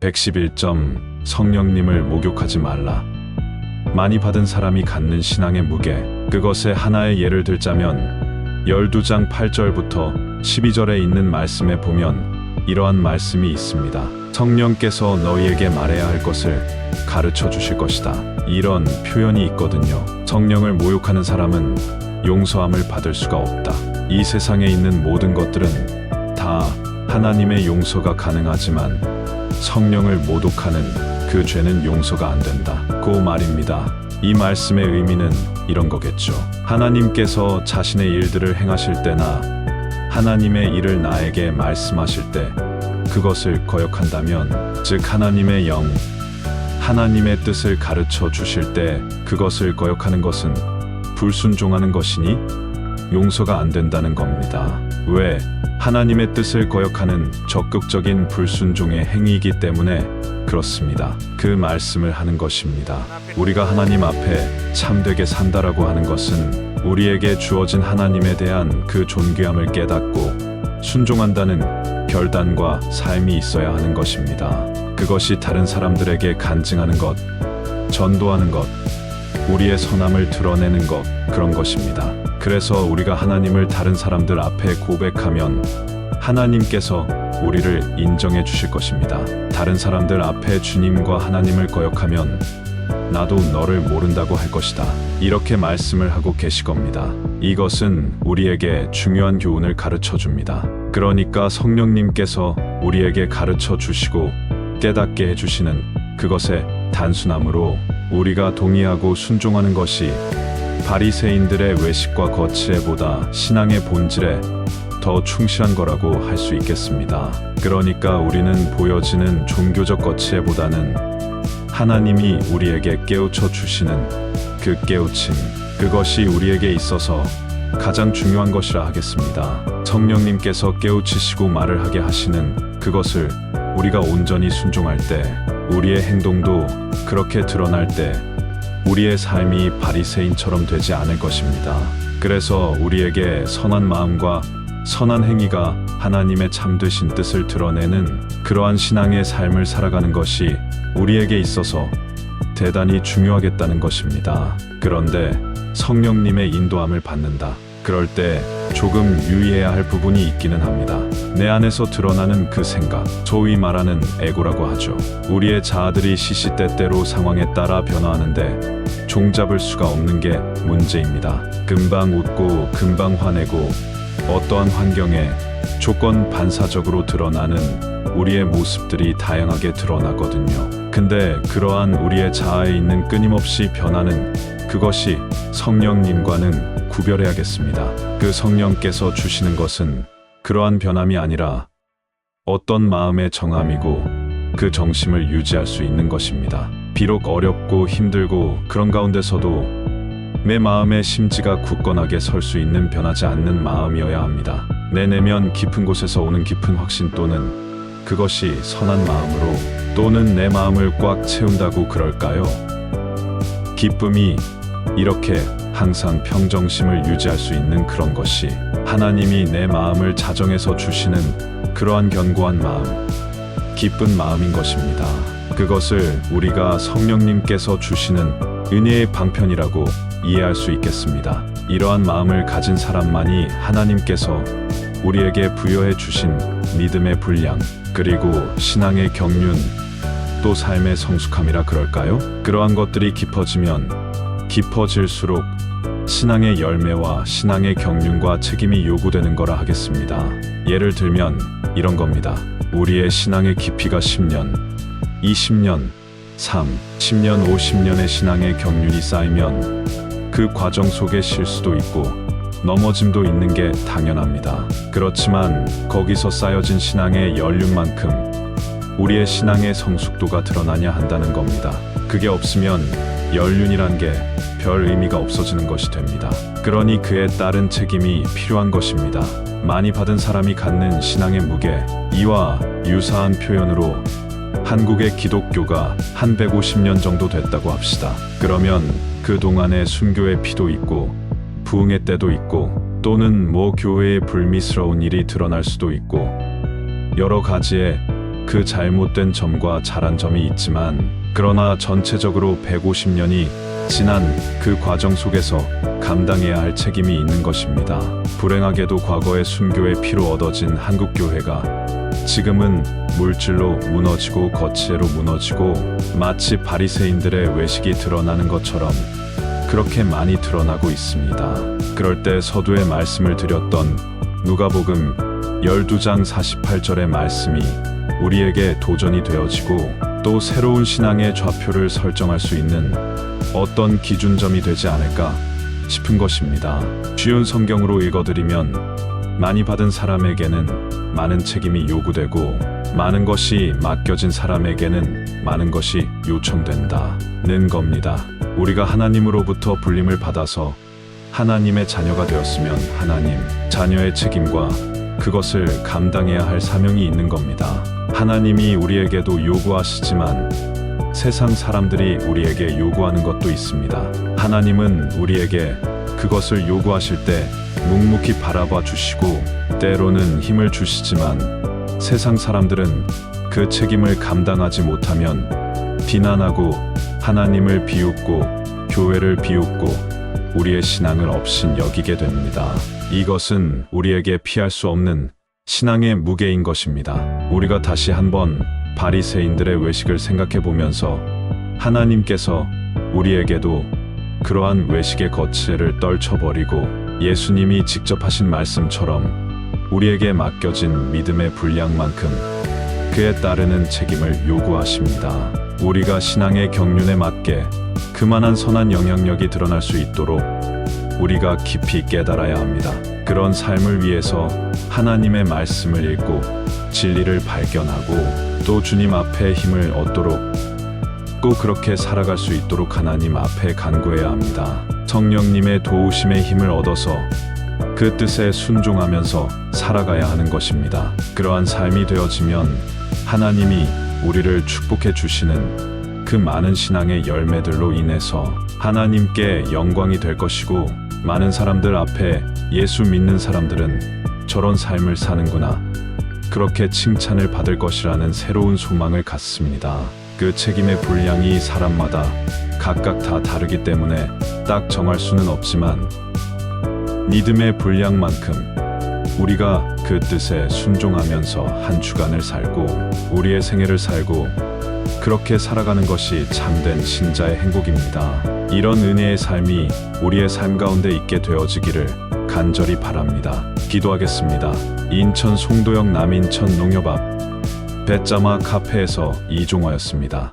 111점 성령님을 목욕하지 말라. 많이 받은 사람이 갖는 신앙의 무게, 그것의 하나의 예를 들자면 12장 8절부터 12절에 있는 말씀에 보면 이러한 말씀이 있습니다. 성령께서 너희에게 말해야 할 것을 가르쳐 주실 것이다. 이런 표현이 있거든요. 성령을 모욕하는 사람은 용서함을 받을 수가 없다. 이 세상에 있는 모든 것들은 다 하나님의 용서가 가능하지만 성령을 모독하는 그 죄는 용서가 안 된다. 그 말입니다. 이 말씀의 의미는 이런 거겠죠. 하나님께서 자신의 일들을 행하실 때나 하나님의 일을 나에게 말씀하실 때 그것을 거역한다면, 즉 하나님의 영, 하나님의 뜻을 가르쳐 주실 때 그것을 거역하는 것은 불순종하는 것이니 용서가 안 된다는 겁니다. 왜? 하나님의 뜻을 거역하는 적극적인 불순종의 행위이기 때문에 그렇습니다. 그 말씀을 하는 것입니다. 우리가 하나님 앞에 참되게 산다라고 하는 것은 우리에게 주어진 하나님에 대한 그 존귀함을 깨닫고 순종한다는 결단과 삶이 있어야 하는 것입니다. 그것이 다른 사람들에게 간증하는 것, 전도하는 것, 우리의 선함을 드러내는 것, 그런 것입니다. 그래서 우리가 하나님을 다른 사람들 앞에 고백하면 하나님께서 우리를 인정해 주실 것입니다. 다른 사람들 앞에 주님과 하나님을 거역하면 나도 너를 모른다고 할 것이다. 이렇게 말씀을 하고 계시 겁니다. 이것은 우리에게 중요한 교훈을 가르쳐 줍니다. 그러니까 성령님께서 우리에게 가르쳐 주시고 깨닫게 해주시는 그것의 단순함으로 우리가 동의하고 순종하는 것이 바리새인들의 외식과 거치에보다 신앙의 본질에 더 충실한 거라고 할 수 있겠습니다. 그러니까 우리는 보여지는 종교적 거치에보다는 하나님이 우리에게 깨우쳐 주시는 그 깨우침, 그것이 우리에게 있어서 가장 중요한 것이라 하겠습니다. 성령님께서 깨우치시고 말을 하게 하시는 그것을 우리가 온전히 순종할 때, 우리의 행동도 그렇게 드러날 때 우리의 삶이 바리새인처럼 되지 않을 것입니다. 그래서 우리에게 선한 마음과 선한 행위가 하나님의 참되신 뜻을 드러내는 그러한 신앙의 삶을 살아가는 것이 우리에게 있어서 대단히 중요하겠다는 것입니다. 그런데 성령님의 인도함을 받는다. 그럴 때 조금 유의해야 할 부분이 있기는 합니다. 내 안에서 드러나는 그 생각, 소위 말하는 에고라고 하죠. 우리의 자아들이 시시때때로 상황에 따라 변화하는데 종잡을 수가 없는 게 문제입니다. 금방 웃고 금방 화내고 어떠한 환경에 조건 반사적으로 드러나는 우리의 모습들이 다양하게 드러나거든요. 근데 그러한 우리의 자아에 있는 끊임없이 변하는 그것이 성령님과는 구별해야겠습니다. 그 성령께서 주시는 것은 그러한 변함이 아니라 어떤 마음의 정함이고 그 정심을 유지할 수 있는 것입니다. 비록 어렵고 힘들고 그런 가운데서도 내 마음의 심지가 굳건하게 설 수 있는 변하지 않는 마음이어야 합니다. 내 내면 깊은 곳에서 오는 깊은 확신 또는 그것이 선한 마음으로 또는 내 마음을 꽉 채운다고 그럴까요? 기쁨이 이렇게 항상 평정심을 유지할 수 있는 그런 것이 하나님이 내 마음을 자정해서 주시는 그러한 견고한 마음, 기쁜 마음인 것입니다. 그것을 우리가 성령님께서 주시는 은혜의 방편이라고 이해할 수 있겠습니다. 이러한 마음을 가진 사람만이 하나님께서 우리에게 부여해 주신 믿음의 분량, 그리고 신앙의 경륜, 또 삶의 성숙함이라 그럴까요? 그러한 것들이 깊어지면 깊어질수록 신앙의 열매와 신앙의 경륜과 책임이 요구되는 거라 하겠습니다. 예를 들면 이런 겁니다. 우리의 신앙의 깊이가 10년, 20년, 10년, 50년의 신앙의 경륜이 쌓이면 그 과정 속에 실수도 있고 넘어짐도 있는 게 당연합니다. 그렇지만 거기서 쌓여진 신앙의 연륜만큼 우리의 신앙의 성숙도가 드러나냐 한다는 겁니다. 그게 없으면 연륜이란 게 별 의미가 없어지는 것이 됩니다. 그러니 그에 따른 책임이 필요한 것입니다. 많이 받은 사람이 갖는 신앙의 무게, 이와 유사한 표현으로 한국의 기독교가 한 150년 정도 됐다고 합시다. 그러면 그 동안에 순교의 피도 있고 부흥의 때도 있고 또는 교회에 불미스러운 일이 드러날 수도 있고 여러 가지의 그 잘못된 점과 잘한 점이 있지만, 그러나 전체적으로 150년이 지난 그 과정 속에서 감당해야 할 책임이 있는 것입니다. 불행하게도 과거의 순교의 피로 얻어진 한국교회가 지금은 물질로 무너지고 거치대로 무너지고, 마치 바리새인들의 외식이 드러나는 것처럼 그렇게 많이 드러나고 있습니다. 그럴 때 서두에 말씀을 드렸던 누가복음 12장 48절의 말씀이 우리에게 도전이 되어지고, 또 새로운 신앙의 좌표를 설정할 수 있는 어떤 기준점이 되지 않을까 싶은 것입니다. 쉬운 성경으로 읽어드리면, 많이 받은 사람에게는 많은 책임이 요구되고, 많은 것이 맡겨진 사람에게는 많은 것이 요청된다는 겁니다. 우리가 하나님으로부터 불림을 받아서 하나님의 자녀가 되었으면 하나님 자녀의 책임과 그것을 감당해야 할 사명이 있는 겁니다. 하나님이 우리에게도 요구하시지만 세상 사람들이 우리에게 요구하는 것도 있습니다. 하나님은 우리에게 그것을 요구하실 때 묵묵히 바라봐 주시고, 때로는 힘을 주시지만 세상 사람들은 그 책임을 감당하지 못하면 비난하고 하나님을 비웃고 교회를 비웃고 우리의 신앙을 업신 여기게 됩니다. 이것은 우리에게 피할 수 없는 신앙의 무게인 것입니다. 우리가 다시 한번 바리새인들의 외식을 생각해 보면서, 하나님께서 우리에게도 그러한 외식의 거치대를 떨쳐버리고 예수님이 직접 하신 말씀처럼 우리에게 맡겨진 믿음의 분량만큼 그에 따르는 책임을 요구하십니다. 우리가 신앙의 경륜에 맞게 그만한 선한 영향력이 드러날 수 있도록 우리가 깊이 깨달아야 합니다. 그런 삶을 위해서 하나님의 말씀을 읽고 진리를 발견하고, 또 주님 앞에 힘을 얻도록, 꼭 그렇게 살아갈 수 있도록 하나님 앞에 간구해야 합니다. 성령님의 도우심의 힘을 얻어서 그 뜻에 순종하면서 살아가야 하는 것입니다. 그러한 삶이 되어지면 하나님이 우리를 축복해 주시는 그 많은 신앙의 열매들로 인해서 하나님께 영광이 될 것이고, 많은 사람들 앞에 예수 믿는 사람들은 저런 삶을 사는구나, 그렇게 칭찬을 받을 것이라는 새로운 소망을 갖습니다. 그 책임의 분량이 사람마다 각각 다 다르기 때문에 딱 정할 수는 없지만, 믿음의 분량만큼 우리가 그 뜻에 순종하면서 한 주간을 살고 우리의 생애를 살고 그렇게 살아가는 것이 참된 신자의 행복입니다. 이런 은혜의 삶이 우리의 삶 가운데 있게 되어지기를 간절히 바랍니다. 기도하겠습니다. 인천 송도역 남인천 농협 앞 배짜마 카페에서 이종화였습니다.